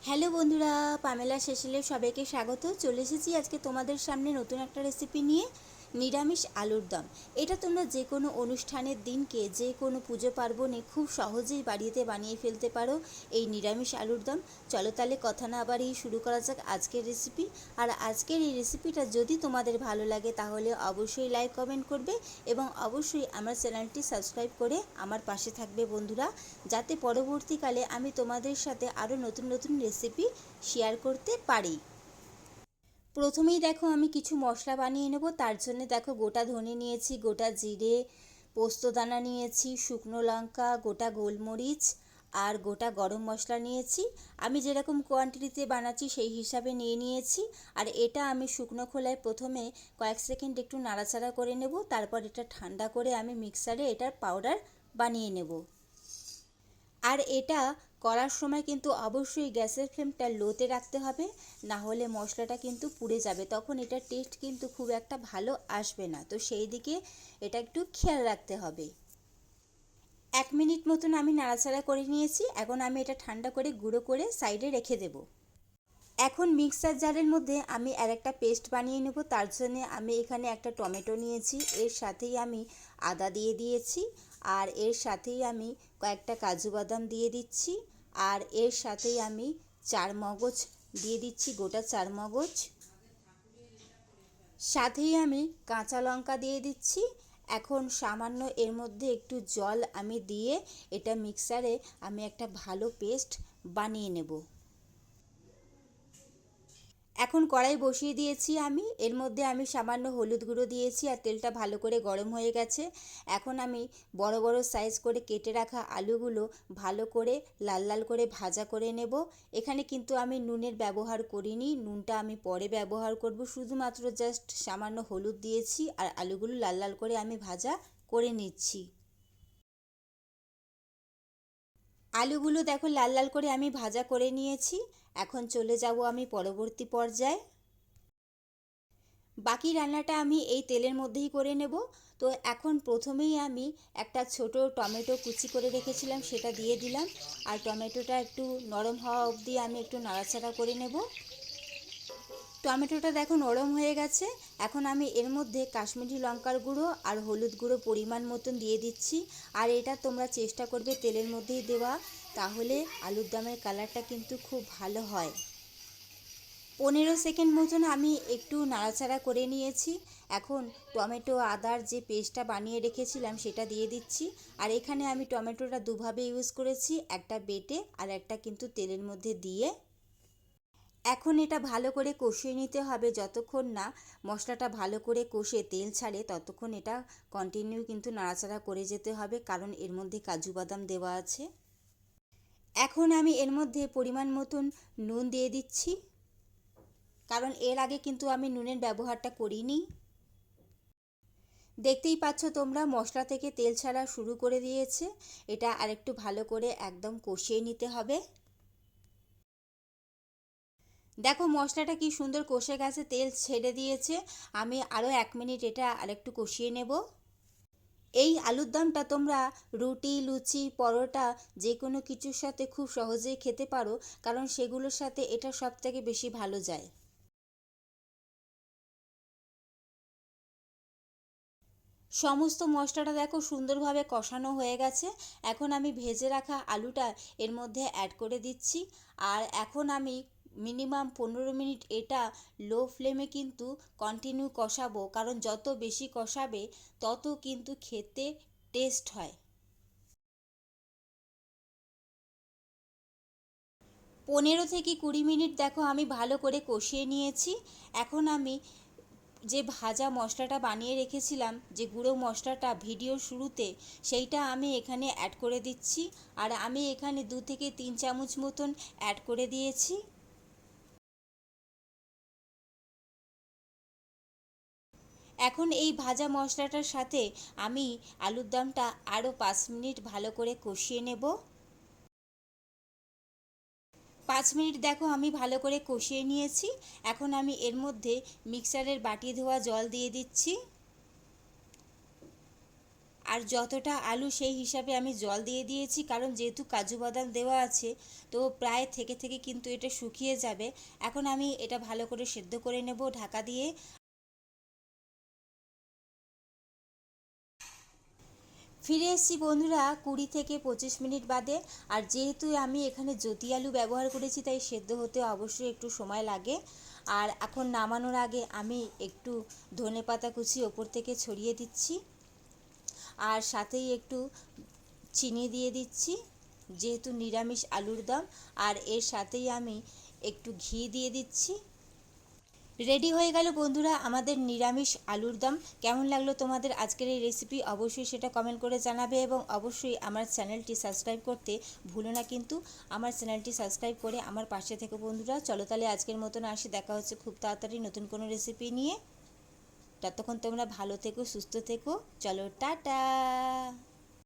Hello বন্ধুরা, Pamela সেসেলে সবাইকে স্বাগত। চলে এসেছি আজকে তোমাদের সামনে নতুন একটা রেসিপি নিয়ে, নিরামিষ আলুর দম। এটা তোমরা যে কোনো অনুষ্ঠানের দিনকে, যে কোনো পুজো পার্বণে খুব সহজেই বাড়িতে বানিয়ে ফেলতে পারো এই নিরামিষ আলুর দম। চলো তাহলে কথা না বাড়িয়ে শুরু করা যাক আজকের রেসিপি। আর আজকের এই রেসিপিটা যদি তোমাদের ভালো লাগে তাহলে অবশ্যই লাইক কমেন্ট করবে এবং অবশ্যই আমার চ্যানেলটি সাবস্ক্রাইব করে আমার পাশে থাকবে বন্ধুরা, যাতে পরবর্তীকালে আমি তোমাদের সাথে আরও নতুন নতুন রেসিপি শেয়ার করতে পারি। প্রথমেই দেখো আমি কিছু মশলা বানিয়ে নেব। তার জন্য দেখো গোটা ধনে নিয়েছি, গোটা জিরে, পোস্তদানা নিয়েছি, শুকনো লঙ্কা, গোটা গোলমরিচ আর গোটা গরম মশলা নিয়েছি। আমি যেরকম কোয়ান্টিটিতে বানাচ্ছি সেই হিসাবে নিয়েছি। আর এটা আমি শুকনো খোলায় প্রথমে কয়েক সেকেন্ড একটু নাড়াচাড়া করে নেব, তারপর এটা ঠান্ডা করে আমি মিক্সারে এটার পাউডার বানিয়ে নেব। আর এটা করার সময় কিন্তু অবশ্যই গ্যাসের ফ্লেমটা লোতে রাখতে হবে, না হলে মশলাটা কিন্তু পুড়ে যাবে, তখন এটার টেস্ট কিন্তু খুব একটা ভালো আসবে না। তো সেই দিকে এটা একটু খেয়াল রাখতে হবে। 1 মিনিট মতন আমি নাড়াচাড়া করে নিয়েছি। এখন আমি এটা ঠান্ডা করে গুঁড়ো করে সাইডে রেখে দেব। এখন মিক্সার জারের মধ্যে আমি আরেকটা পেস্ট বানিয়ে নেব। তার জন্য আমি এখানে একটা টমেটো নিয়েছি, এর সাথেই আমি আদা দিয়ে দিয়েছি, আর এর সাথেই আমি কয়েকটা কাজু বাদাম দিয়ে দিচ্ছি, আর এর সাথেই আমি চারমগজ দিয়ে দিচ্ছি, গোটা চারমগজ। সাথেই আমি কাঁচা লঙ্কা দিয়ে দিচ্ছি। এখন সামান্য এর মধ্যে একটু জল আমি দিয়ে এটা মিক্সারে আমি একটা ভালো পেস্ট বানিয়ে নেব। এখন কড়াই বসিয়ে দিয়েছি আমি, এর মধ্যে আমি সামান্য হলুদ গুঁড়ো দিয়েছি আর তেলটা ভালো করে গরম হয়ে গেছে। এখন আমি বড় বড় সাইজ করে কেটে রাখা আলুগুলো ভালো করে লাল লাল করে ভাজা করে নেব। এখানে কিন্তু আমি নুনের ব্যবহার করিনি, নুনটা আমি পরে ব্যবহার করব। শুধুমাত্র জাস্ট সামান্য হলুদ দিয়েছি আর আলুগুলো লাল লাল করে আমি ভাজা করে নিচ্ছি। আলুগুলো দেখো লাল লাল করে আমি ভাজা করে নিয়েছি। এখন চলে যাব আমি পরবর্তী পর্যায়ে। বাকি রান্নাটা আমি এই তেলের মধ্যেই করে নেব। তো এখন প্রথমেই আমি একটা ছোট টমেটো কুচি করে রেখেছিলাম সেটা দিয়ে দিলাম, আর টমেটোটা একটু নরম হওয়া অবধি আমি একটু নাড়াচাড়া করে নেব। টমেটোটা দেখো নরম হয়ে গেছে। এখন আমি এর মধ্যে কাশ্মীরি লঙ্কার গুঁড়ো আর হলুদ গুঁড়ো পরিমাণ মতন দিয়ে দিচ্ছি। আর এটা তোমরা চেষ্টা করবে তেলের মধ্যেই দেওয়া, তাহলে আলুর দমের কালারটা কিন্তু খুব ভালো হয়। 15 সেকেন্ড মতন আমি একটু নাড়াচাড়া করে নিয়েছি। এখন টমেটো আদার যে পেস্টটা বানিয়ে রেখেছিলাম সেটা দিয়ে দিচ্ছি। আর এখানে আমি টমেটোটা দুভাবে ইউজ করেছি, একটা বেটে আর একটা কিন্তু তেলের মধ্যে দিয়ে। এখন এটা ভালো করে কষিয়ে নিতে হবে, যতক্ষণ না মশলাটা ভালো করে কষে তেল ছাড়ে ততক্ষণ এটা কন্টিনিউ কিন্তু নাড়াচাড়া করে যেতে হবে, কারণ এর মধ্যে কাজু বাদাম দেওয়া আছে। এখন আমি এর মধ্যে পরিমাণ মতন নুন দিয়ে দিচ্ছি, কারণ এর আগে কিন্তু আমি নুনের ব্যবহারটা করিনি। দেখতেই পাচ্ছ তোমরা মশলা থেকে তেল ছাড়া শুরু করে দিয়েছে। এটা আরেকটু ভালো করে একদম কষিয়ে নিতে হবে। দেখো মশলাটা কি সুন্দর কষে গেছে, তেল ছেড়ে দিয়েছে। আমি আরও 1 মিনিট এটা আরেকটু কষিয়ে নেব। এই আলুর দমটা তোমরা রুটি, লুচি, পরোটা যে কোনো কিছুর সাথে খুব সহজেই খেতে পারো, কারণ সেগুলোর সাথে এটা সবথেকে বেশি ভালো যায়। সমস্ত মশলাটা দেখো সুন্দরভাবে কষানো হয়ে গেছে। এখন আমি ভেজে রাখা আলুটা এর মধ্যে অ্যাড করে দিচ্ছি। আর এখন আমি মিনিমাম 15 মিনিট এটা লো ফ্লেমে কিন্তু কন্টিনিউ কষাবো, কারণ যত বেশি কষাবে তত কিন্তু খেতে টেস্ট হয়। 15 থেকে 20 মিনিট দেখো আমি ভালো করে কষিয়ে নিয়েছি। এখন আমি যে ভাজা মশলাটা বানিয়ে রেখেছিলাম, যে গুঁড়ো মশলাটা ভিডিওর শুরুতে, সেইটা আমি এখানে অ্যাড করে দিচ্ছি। আর আমি এখানে 2 থেকে 3 চামচ মতন অ্যাড করে দিয়েছি। এখন এই ভাজা মশলাটার সাথে আমি আলুর দমটা আরও 5 মিনিট ভালো করে কষিয়ে নেব। 5 মিনিট দেখো আমি ভালো করে কষিয়ে নিয়েছি। এখন আমি এর মধ্যে মিক্সারের বাটি ধোয়া জল দিয়ে দিচ্ছি। আর যতটা আলু সেই হিসাবে আমি জল দিয়ে দিয়েছি, কারণ যেহেতু কাজু বাদাম দেওয়া আছে তো প্রায় থেকে থেকে কিন্তু এটা শুকিয়ে যাবে। এখন আমি এটা ভালো করে সেদ্ধ করে নেব ঢাকা দিয়ে। ফিরে এসেছি বন্ধুরা 20 থেকে 25 মিনিট বাদে। আর যেহেতু আমি এখানে জ্যোতি আলু ব্যবহার করেছি তাই সেদ্ধ হতে অবশ্যই একটু সময় লাগে। আর এখন নামানোর আগে আমি একটু ধনেপাতা কুচি ওপর থেকে ছড়িয়ে দিচ্ছি, আর সাথেই একটু চিনি দিয়ে দিচ্ছি যেহেতু নিরামিষ আলুর দম। আর এর সাথেই আমি একটু ঘি দিয়ে দিচ্ছি। রেডি হয়ে গেল বন্ধুরা আমাদের নিরামিষ আলুর দম। কেমন লাগলো তোমাদের আজকের এই রেসিপি অবশ্যই সেটা কমেন্ট করে জানাবে, এবং অবশ্যই আমার চ্যানেলটি সাবস্ক্রাইব করতে ভুলো না কিন্তু। আমার চ্যানেলটি সাবস্ক্রাইব করে আমার পাশে থেকে বন্ধুরা। চলো তাহলে আজকের মতন আসি, দেখা হচ্ছে খুব তাড়াতাড়ি নতুন কোনো রেসিপি নিয়ে। ততক্ষণ তোমরা ভালো থেকো, সুস্থ থেকো। চলো টাটা।